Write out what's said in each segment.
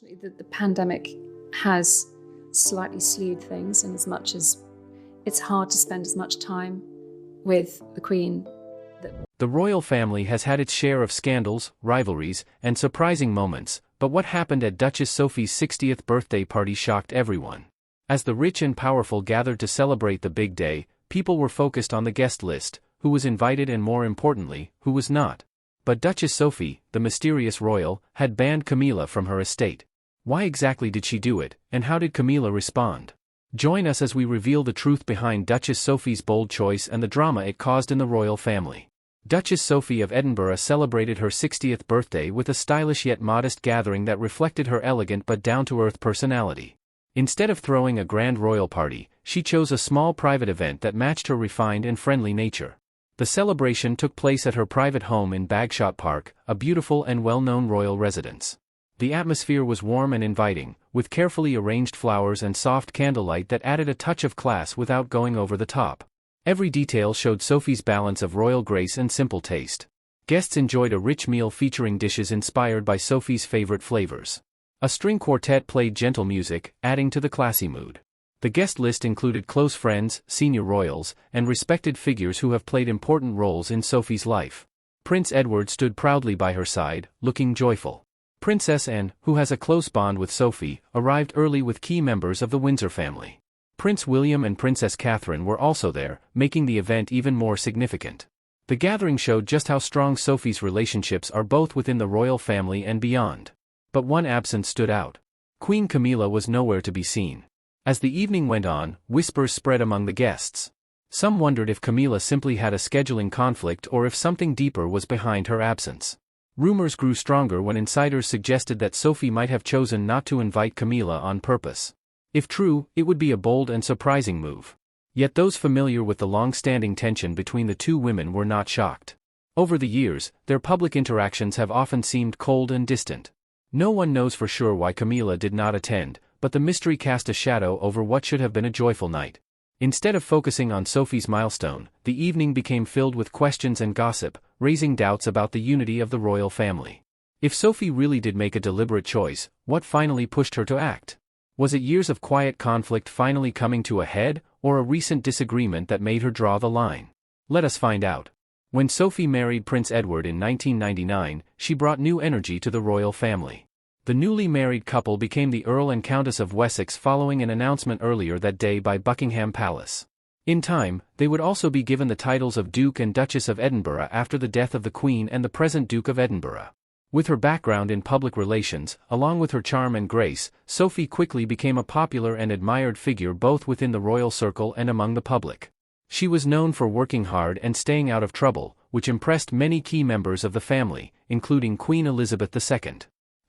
Unfortunately, the pandemic has slightly slewed things in as much as it's hard to spend as much time with the Queen. The royal family has had its share of scandals, rivalries, and surprising moments, but what happened at Duchess Sophie's 60th birthday party shocked everyone. As the rich and powerful gathered to celebrate the big day, people were focused on the guest list, who was invited and more importantly, who was not. But Duchess Sophie, the mysterious royal, had banned Camilla from her estate. Why exactly did she do it, and how did Camilla respond? Join us as we reveal the truth behind Duchess Sophie's bold choice and the drama it caused in the royal family. Duchess Sophie of Edinburgh celebrated her 60th birthday with a stylish yet modest gathering that reflected her elegant but down-to-earth personality. Instead of throwing a grand royal party, she chose a small private event that matched her refined and friendly nature. The celebration took place at her private home in Bagshot Park, a beautiful and well-known royal residence. The atmosphere was warm and inviting, with carefully arranged flowers and soft candlelight that added a touch of class without going over the top. Every detail showed Sophie's balance of royal grace and simple taste. Guests enjoyed a rich meal featuring dishes inspired by Sophie's favorite flavors. A string quartet played gentle music, adding to the classy mood. The guest list included close friends, senior royals, and respected figures who have played important roles in Sophie's life. Prince Edward stood proudly by her side, looking joyful. Princess Anne, who has a close bond with Sophie, arrived early with key members of the Windsor family. Prince William and Princess Catherine were also there, making the event even more significant. The gathering showed just how strong Sophie's relationships are both within the royal family and beyond. But one absence stood out. Queen Camilla was nowhere to be seen. As the evening went on, whispers spread among the guests. Some wondered if Camilla simply had a scheduling conflict or if something deeper was behind her absence. Rumors grew stronger when insiders suggested that Sophie might have chosen not to invite Camilla on purpose. If true, it would be a bold and surprising move. Yet those familiar with the long-standing tension between the two women were not shocked. Over the years, their public interactions have often seemed cold and distant. No one knows for sure why Camilla did not attend, but the mystery cast a shadow over what should have been a joyful night. Instead of focusing on Sophie's milestone, the evening became filled with questions and gossip, raising doubts about the unity of the royal family. If Sophie really did make a deliberate choice, what finally pushed her to act? Was it years of quiet conflict finally coming to a head, or a recent disagreement that made her draw the line? Let us find out. When Sophie married Prince Edward in 1999, she brought new energy to the royal family. The newly married couple became the Earl and Countess of Wessex following an announcement earlier that day by Buckingham Palace. In time, they would also be given the titles of Duke and Duchess of Edinburgh after the death of the Queen and the present Duke of Edinburgh. With her background in public relations, along with her charm and grace, Sophie quickly became a popular and admired figure both within the royal circle and among the public. She was known for working hard and staying out of trouble, which impressed many key members of the family, including Queen Elizabeth II.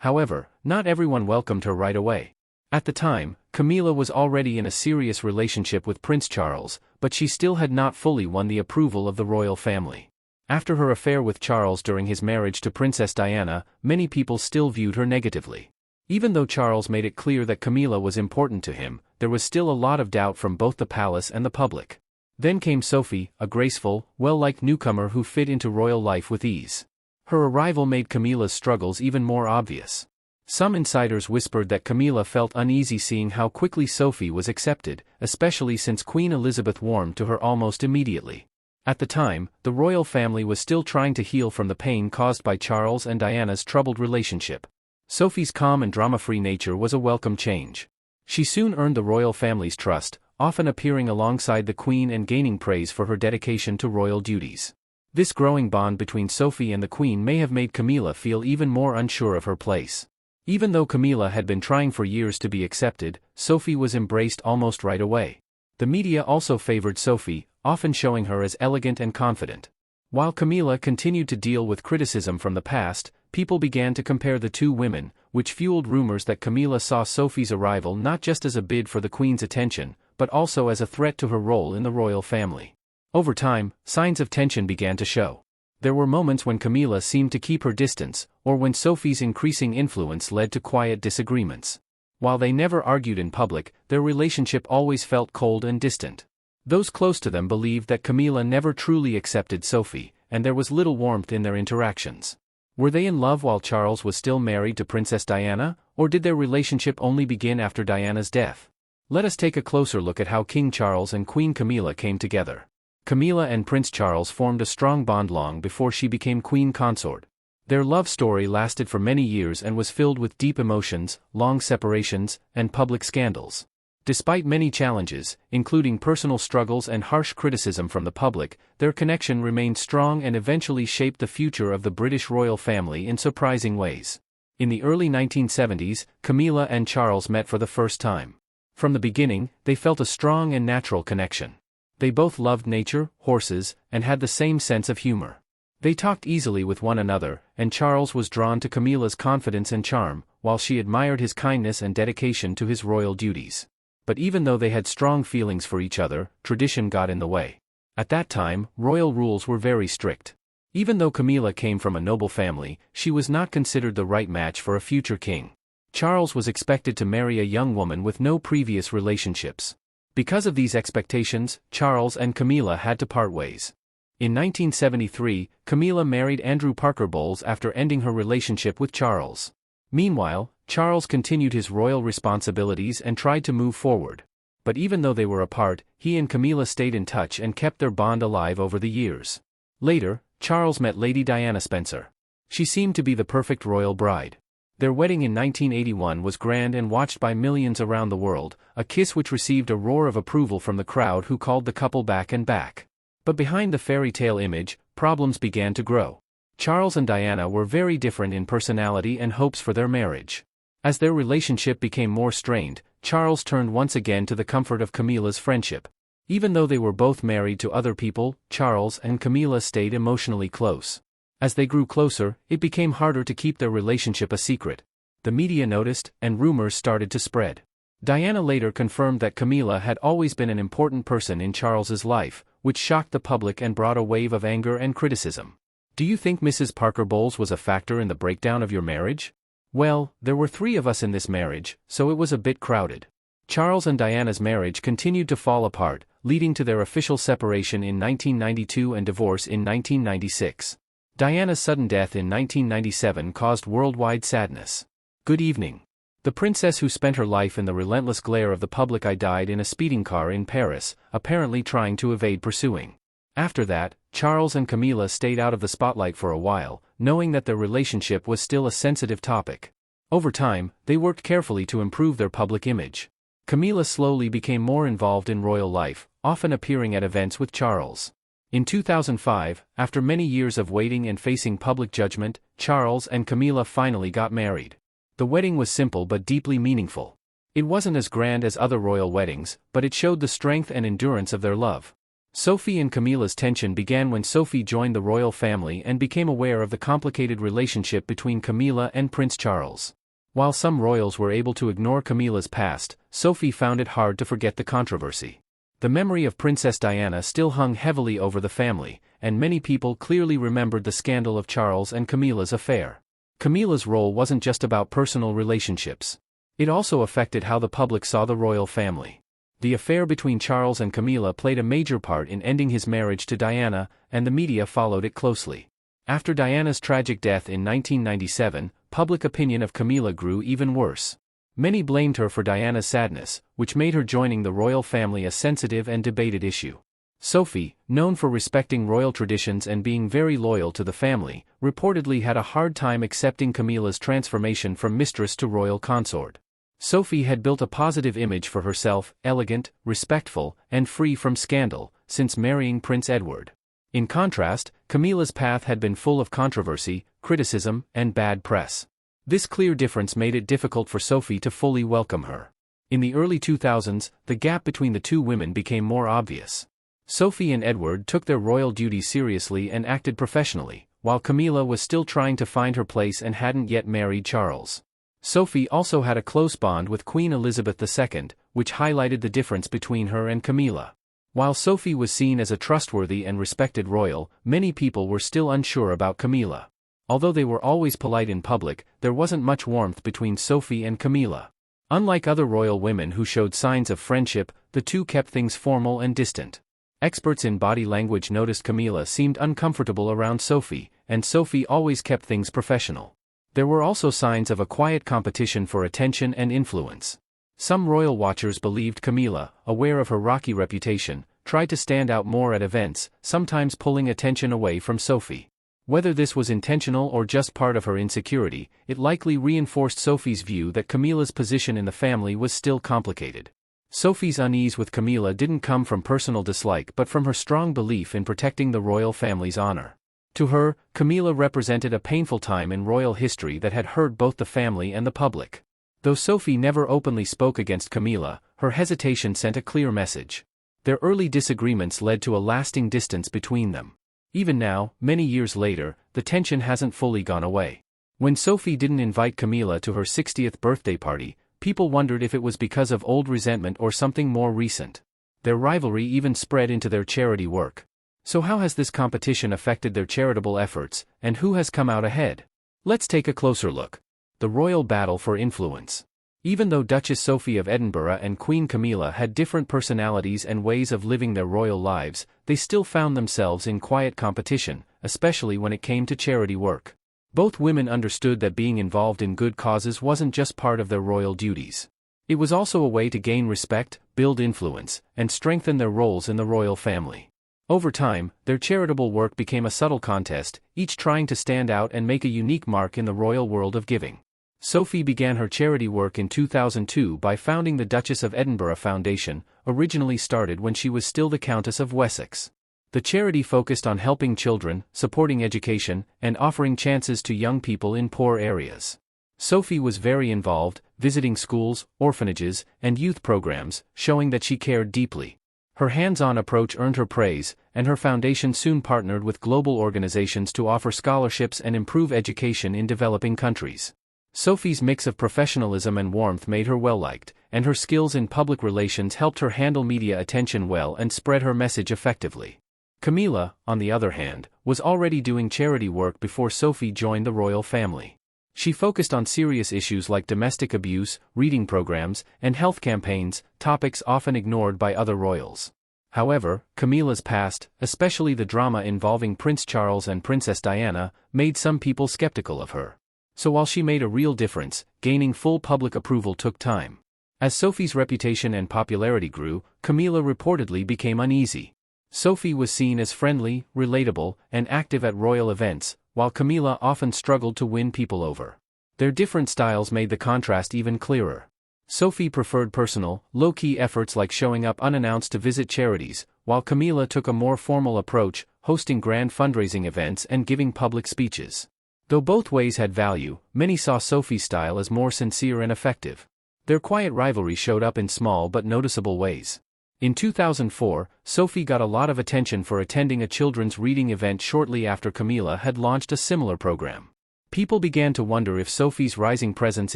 However, not everyone welcomed her right away. At the time, Camilla was already in a serious relationship with Prince Charles, but she still had not fully won the approval of the royal family. After her affair with Charles during his marriage to Princess Diana, many people still viewed her negatively. Even though Charles made it clear that Camilla was important to him, there was still a lot of doubt from both the palace and the public. Then came Sophie, a graceful, well-liked newcomer who fit into royal life with ease. Her arrival made Camilla's struggles even more obvious. Some insiders whispered that Camilla felt uneasy seeing how quickly Sophie was accepted, especially since Queen Elizabeth warmed to her almost immediately. At the time, the royal family was still trying to heal from the pain caused by Charles and Diana's troubled relationship. Sophie's calm and drama-free nature was a welcome change. She soon earned the royal family's trust, often appearing alongside the Queen and gaining praise for her dedication to royal duties. This growing bond between Sophie and the Queen may have made Camilla feel even more unsure of her place. Even though Camilla had been trying for years to be accepted, Sophie was embraced almost right away. The media also favored Sophie, often showing her as elegant and confident. While Camilla continued to deal with criticism from the past, people began to compare the two women, which fueled rumors that Camilla saw Sophie's arrival not just as a bid for the Queen's attention, but also as a threat to her role in the royal family. Over time, signs of tension began to show. There were moments when Camilla seemed to keep her distance, or when Sophie's increasing influence led to quiet disagreements. While they never argued in public, their relationship always felt cold and distant. Those close to them believed that Camilla never truly accepted Sophie, and there was little warmth in their interactions. Were they in love while Charles was still married to Princess Diana, or did their relationship only begin after Diana's death? Let us take a closer look at how King Charles and Queen Camilla came together. Camilla and Prince Charles formed a strong bond long before she became queen consort. Their love story lasted for many years and was filled with deep emotions, long separations, and public scandals. Despite many challenges, including personal struggles and harsh criticism from the public, their connection remained strong and eventually shaped the future of the British royal family in surprising ways. In the early 1970s, Camilla and Charles met for the first time. From the beginning, they felt a strong and natural connection. They both loved nature, horses, and had the same sense of humor. They talked easily with one another, and Charles was drawn to Camilla's confidence and charm, while she admired his kindness and dedication to his royal duties. But even though they had strong feelings for each other, tradition got in the way. At that time, royal rules were very strict. Even though Camilla came from a noble family, she was not considered the right match for a future king. Charles was expected to marry a young woman with no previous relationships. Because of these expectations, Charles and Camilla had to part ways. In 1973, Camilla married Andrew Parker Bowles after ending her relationship with Charles. Meanwhile, Charles continued his royal responsibilities and tried to move forward. But even though they were apart, he and Camilla stayed in touch and kept their bond alive over the years. Later, Charles met Lady Diana Spencer. She seemed to be the perfect royal bride. Their wedding in 1981 was grand and watched by millions around the world, a kiss which received a roar of approval from the crowd who called the couple back and back. But behind the fairy tale image, problems began to grow. Charles and Diana were very different in personality and hopes for their marriage. As their relationship became more strained, Charles turned once again to the comfort of Camilla's friendship. Even though they were both married to other people, Charles and Camilla stayed emotionally close. As they grew closer, it became harder to keep their relationship a secret. The media noticed, and rumors started to spread. Diana later confirmed that Camilla had always been an important person in Charles's life, which shocked the public and brought a wave of anger and criticism. Do you think Mrs. Parker Bowles was a factor in the breakdown of your marriage? Well, there were 3 of us in this marriage, so it was a bit crowded. Charles and Diana's marriage continued to fall apart, leading to their official separation in 1992 and divorce in 1996. Diana's sudden death in 1997 caused worldwide sadness. Good evening. The princess who spent her life in the relentless glare of the public eye died in a speeding car in Paris, apparently trying to evade pursuing. After that, Charles and Camilla stayed out of the spotlight for a while, knowing that their relationship was still a sensitive topic. Over time, they worked carefully to improve their public image. Camilla slowly became more involved in royal life, often appearing at events with Charles. In 2005, after many years of waiting and facing public judgment, Charles and Camilla finally got married. The wedding was simple but deeply meaningful. It wasn't as grand as other royal weddings, but it showed the strength and endurance of their love. Sophie and Camilla's tension began when Sophie joined the royal family and became aware of the complicated relationship between Camilla and Prince Charles. While some royals were able to ignore Camilla's past, Sophie found it hard to forget the controversy. The memory of Princess Diana still hung heavily over the family, and many people clearly remembered the scandal of Charles and Camilla's affair. Camilla's role wasn't just about personal relationships. It also affected how the public saw the royal family. The affair between Charles and Camilla played a major part in ending his marriage to Diana, and the media followed it closely. After Diana's tragic death in 1997, public opinion of Camilla grew even worse. Many blamed her for Diana's sadness, which made her joining the royal family a sensitive and debated issue. Sophie, known for respecting royal traditions and being very loyal to the family, reportedly had a hard time accepting Camilla's transformation from mistress to royal consort. Sophie had built a positive image for herself, elegant, respectful, and free from scandal, since marrying Prince Edward. In contrast, Camilla's path had been full of controversy, criticism, and bad press. This clear difference made it difficult for Sophie to fully welcome her. In the early 2000s, the gap between the two women became more obvious. Sophie and Edward took their royal duties seriously and acted professionally, while Camilla was still trying to find her place and hadn't yet married Charles. Sophie also had a close bond with Queen Elizabeth II, which highlighted the difference between her and Camilla. While Sophie was seen as a trustworthy and respected royal, many people were still unsure about Camilla. Although they were always polite in public, there wasn't much warmth between Sophie and Camilla. Unlike other royal women who showed signs of friendship, the two kept things formal and distant. Experts in body language noticed Camilla seemed uncomfortable around Sophie, and Sophie always kept things professional. There were also signs of a quiet competition for attention and influence. Some royal watchers believed Camilla, aware of her rocky reputation, tried to stand out more at events, sometimes pulling attention away from Sophie. Whether this was intentional or just part of her insecurity, it likely reinforced Sophie's view that Camilla's position in the family was still complicated. Sophie's unease with Camilla didn't come from personal dislike but from her strong belief in protecting the royal family's honor. To her, Camilla represented a painful time in royal history that had hurt both the family and the public. Though Sophie never openly spoke against Camilla, her hesitation sent a clear message. Their early disagreements led to a lasting distance between them. Even now, many years later, the tension hasn't fully gone away. When Sophie didn't invite Camilla to her 60th birthday party, people wondered if it was because of old resentment or something more recent. Their rivalry even spread into their charity work. So how has this competition affected their charitable efforts, and who has come out ahead? Let's take a closer look. The royal battle for influence. Even though Duchess Sophia of Edinburgh and Queen Camilla had different personalities and ways of living their royal lives, they still found themselves in quiet competition, especially when it came to charity work. Both women understood that being involved in good causes wasn't just part of their royal duties. It was also a way to gain respect, build influence, and strengthen their roles in the royal family. Over time, their charitable work became a subtle contest, each trying to stand out and make a unique mark in the royal world of giving. Sophie began her charity work in 2002 by founding the Duchess of Edinburgh Foundation, originally started when she was still the Countess of Wessex. The charity focused on helping children, supporting education, and offering chances to young people in poor areas. Sophie was very involved, visiting schools, orphanages, and youth programs, showing that she cared deeply. Her hands-on approach earned her praise, and her foundation soon partnered with global organizations to offer scholarships and improve education in developing countries. Sophie's mix of professionalism and warmth made her well-liked, and her skills in public relations helped her handle media attention well and spread her message effectively. Camilla, on the other hand, was already doing charity work before Sophie joined the royal family. She focused on serious issues like domestic abuse, reading programs, and health campaigns, topics often ignored by other royals. However, Camilla's past, especially the drama involving Prince Charles and Princess Diana, made some people skeptical of her. So while she made a real difference, gaining full public approval took time. As Sophie's reputation and popularity grew, Camilla reportedly became uneasy. Sophie was seen as friendly, relatable, and active at royal events, while Camilla often struggled to win people over. Their different styles made the contrast even clearer. Sophie preferred personal, low-key efforts like showing up unannounced to visit charities, while Camilla took a more formal approach, hosting grand fundraising events and giving public speeches. Though both ways had value, many saw Sophie's style as more sincere and effective. Their quiet rivalry showed up in small but noticeable ways. In 2004, Sophie got a lot of attention for attending a children's reading event shortly after Camilla had launched a similar program. People began to wonder if Sophie's rising presence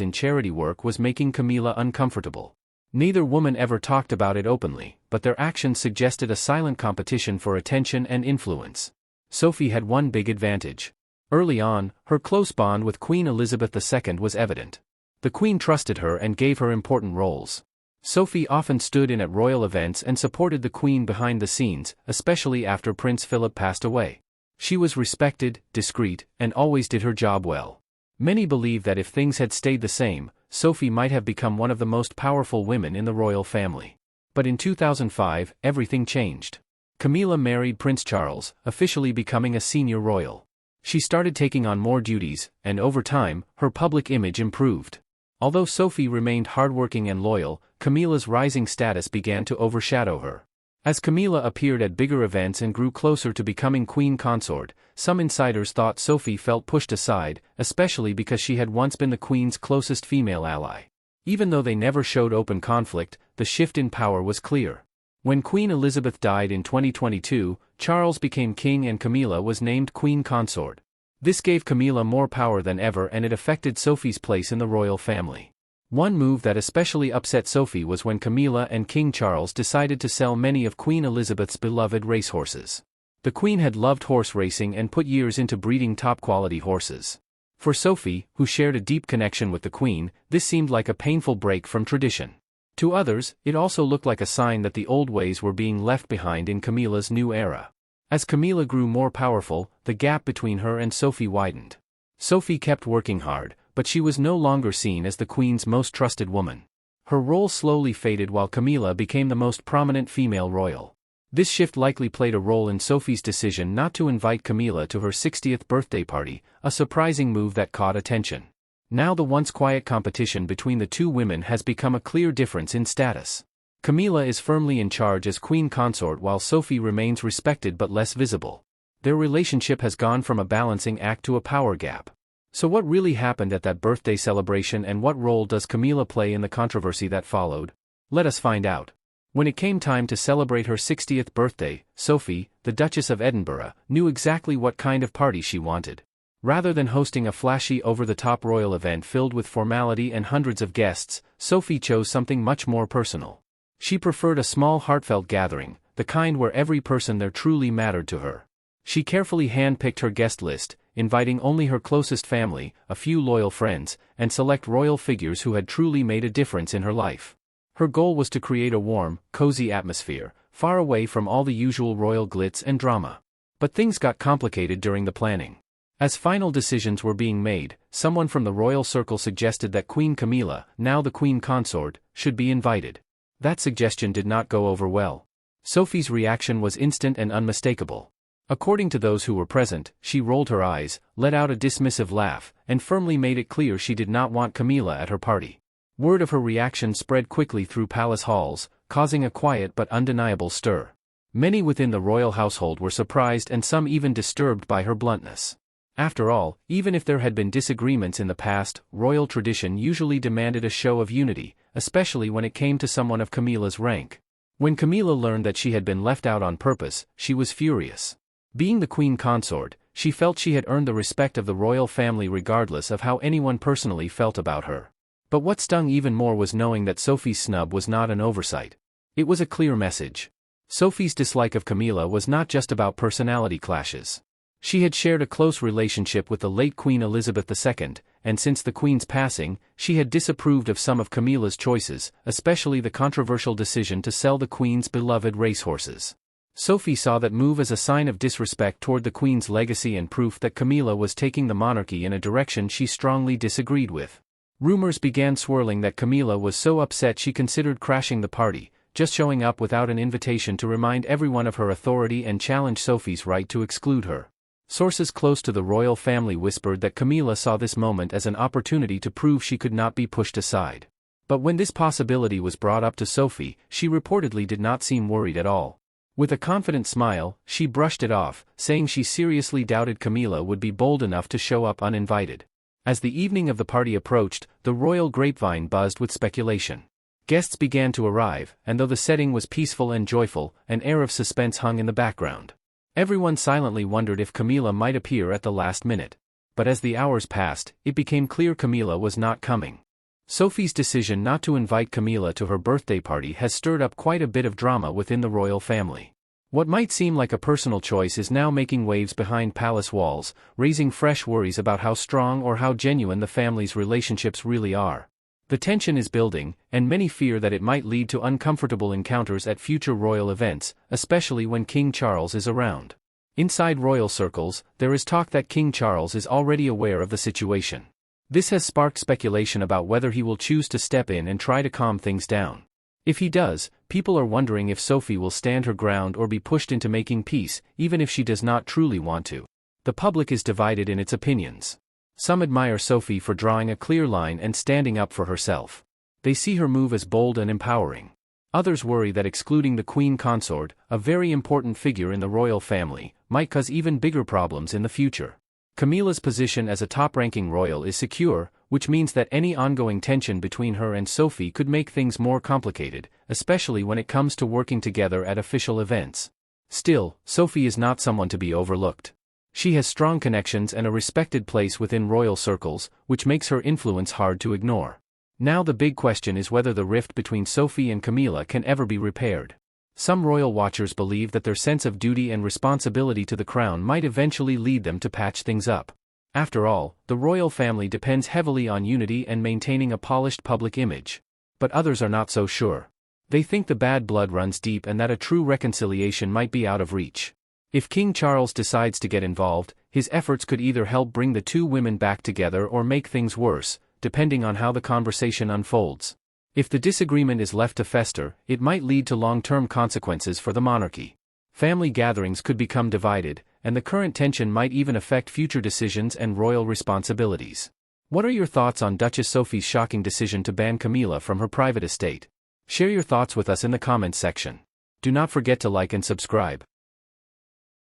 in charity work was making Camilla uncomfortable. Neither woman ever talked about it openly, but their actions suggested a silent competition for attention and influence. Sophie had one big advantage. Early on, her close bond with Queen Elizabeth II was evident. The Queen trusted her and gave her important roles. Sophie often stood in at royal events and supported the Queen behind the scenes, especially after Prince Philip passed away. She was respected, discreet, and always did her job well. Many believe that if things had stayed the same, Sophie might have become one of the most powerful women in the royal family. But in 2005, everything changed. Camilla married Prince Charles, officially becoming a senior royal. She started taking on more duties, and over time, her public image improved. Although Sophie remained hardworking and loyal, Camilla's rising status began to overshadow her. As Camilla appeared at bigger events and grew closer to becoming queen consort, some insiders thought Sophie felt pushed aside, especially because she had once been the Queen's closest female ally. Even though they never showed open conflict, the shift in power was clear. When Queen Elizabeth died in 2022, Charles became king and Camilla was named queen consort. This gave Camilla more power than ever and it affected Sophie's place in the royal family. One move that especially upset Sophie was when Camilla and King Charles decided to sell many of Queen Elizabeth's beloved racehorses. The Queen had loved horse racing and put years into breeding top-quality horses. For Sophie, who shared a deep connection with the Queen, this seemed like a painful break from tradition. To others, it also looked like a sign that the old ways were being left behind in Camilla's new era. As Camilla grew more powerful, the gap between her and Sophie widened. Sophie kept working hard, but she was no longer seen as the queen's most trusted woman. Her role slowly faded while Camilla became the most prominent female royal. This shift likely played a role in Sophie's decision not to invite Camilla to her 60th birthday party, a surprising move that caught attention. Now the once quiet competition between the two women has become a clear difference in status. Camilla is firmly in charge as queen consort while Sophie remains respected but less visible. Their relationship has gone from a balancing act to a power gap. So what really happened at that birthday celebration, and what role does Camilla play in the controversy that followed? Let us find out. When it came time to celebrate her 60th birthday, Sophie, the Duchess of Edinburgh, knew exactly what kind of party she wanted. Rather than hosting a flashy over-the-top royal event filled with formality and hundreds of guests, Sophie chose something much more personal. She preferred a small heartfelt gathering, the kind where every person there truly mattered to her. She carefully hand-picked her guest list, inviting only her closest family, a few loyal friends, and select royal figures who had truly made a difference in her life. Her goal was to create a warm, cozy atmosphere, far away from all the usual royal glitz and drama. But things got complicated during the planning. As final decisions were being made, someone from the royal circle suggested that Queen Camilla, now the queen consort, should be invited. That suggestion did not go over well. Sophie's reaction was instant and unmistakable. According to those who were present, she rolled her eyes, let out a dismissive laugh, and firmly made it clear she did not want Camilla at her party. Word of her reaction spread quickly through palace halls, causing a quiet but undeniable stir. Many within the royal household were surprised and some even disturbed by her bluntness. After all, even if there had been disagreements in the past, royal tradition usually demanded a show of unity, especially when it came to someone of Camilla's rank. When Camilla learned that she had been left out on purpose, she was furious. Being the queen consort, she felt she had earned the respect of the royal family regardless of how anyone personally felt about her. But what stung even more was knowing that Sophie's snub was not an oversight. It was a clear message. Sophie's dislike of Camilla was not just about personality clashes. She had shared a close relationship with the late Queen Elizabeth II, and since the Queen's passing, she had disapproved of some of Camilla's choices, especially the controversial decision to sell the Queen's beloved racehorses. Sophie saw that move as a sign of disrespect toward the Queen's legacy and proof that Camilla was taking the monarchy in a direction she strongly disagreed with. Rumors began swirling that Camilla was so upset she considered crashing the party, just showing up without an invitation to remind everyone of her authority and challenge Sophie's right to exclude her. Sources close to the royal family whispered that Camilla saw this moment as an opportunity to prove she could not be pushed aside. But when this possibility was brought up to Sophie, she reportedly did not seem worried at all. With a confident smile, she brushed it off, saying she seriously doubted Camilla would be bold enough to show up uninvited. As the evening of the party approached, the royal grapevine buzzed with speculation. Guests began to arrive, and though the setting was peaceful and joyful, an air of suspense hung in the background. Everyone silently wondered if Camilla might appear at the last minute. But as the hours passed, it became clear Camilla was not coming. Sophie's decision not to invite Camilla to her birthday party has stirred up quite a bit of drama within the royal family. What might seem like a personal choice is now making waves behind palace walls, raising fresh worries about how strong or how genuine the family's relationships really are. The tension is building, and many fear that it might lead to uncomfortable encounters at future royal events, especially when King Charles is around. Inside royal circles, there is talk that King Charles is already aware of the situation. This has sparked speculation about whether he will choose to step in and try to calm things down. If he does, people are wondering if Sophie will stand her ground or be pushed into making peace, even if she does not truly want to. The public is divided in its opinions. Some admire Sophie for drawing a clear line and standing up for herself. They see her move as bold and empowering. Others worry that excluding the queen consort, a very important figure in the royal family, might cause even bigger problems in the future. Camilla's position as a top-ranking royal is secure, which means that any ongoing tension between her and Sophie could make things more complicated, especially when it comes to working together at official events. Still, Sophie is not someone to be overlooked. She has strong connections and a respected place within royal circles, which makes her influence hard to ignore. Now the big question is whether the rift between Sophie and Camilla can ever be repaired. Some royal watchers believe that their sense of duty and responsibility to the crown might eventually lead them to patch things up. After all, the royal family depends heavily on unity and maintaining a polished public image. but others are not so sure. They think the bad blood runs deep and that a true reconciliation might be out of reach. If King Charles decides to get involved, his efforts could either help bring the two women back together or make things worse, depending on how the conversation unfolds. If the disagreement is left to fester, it might lead to long-term consequences for the monarchy. Family gatherings could become divided, and the current tension might even affect future decisions and royal responsibilities. What are your thoughts on Duchess Sophie's shocking decision to ban Camilla from her private estate? Share your thoughts with us in the comments section. Do not forget to like and subscribe.